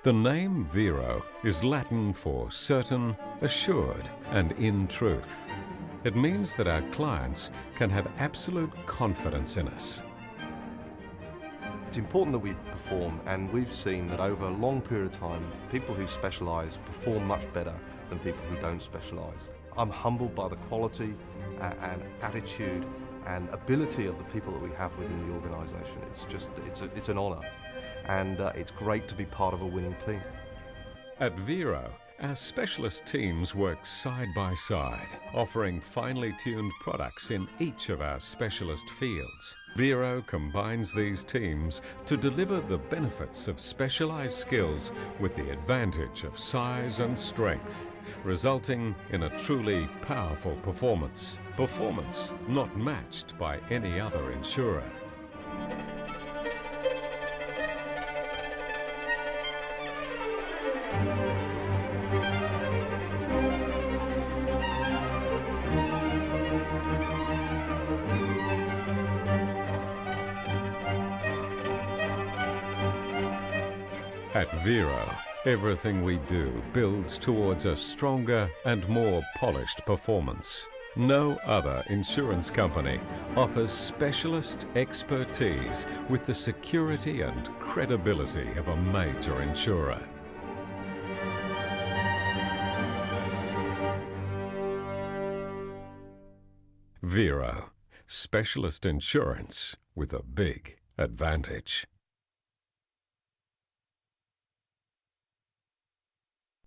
The name Vero is Latin for certain, assured, and in truth. It means that our clients can have absolute confidence in us. It's important that we perform, and we've seen that over a long period of time, people who specialise perform much better than people who don't specialise. I'm humbled by the quality and attitude and ability of the people that we have within the organisation. It's an honour, and it's great to be part of a winning team. At Vero, our specialist teams work side by side, offering finely tuned products in each of our specialist fields. Vero combines these teams to deliver the benefits of specialised skills with the advantage of size and strength, resulting in a truly powerful performance. Performance not matched by any other insurer. At Vero, everything we do builds towards a stronger and more polished performance. No other insurance company offers specialist expertise with the security and credibility of a major insurer. Vero, specialist insurance with a big advantage.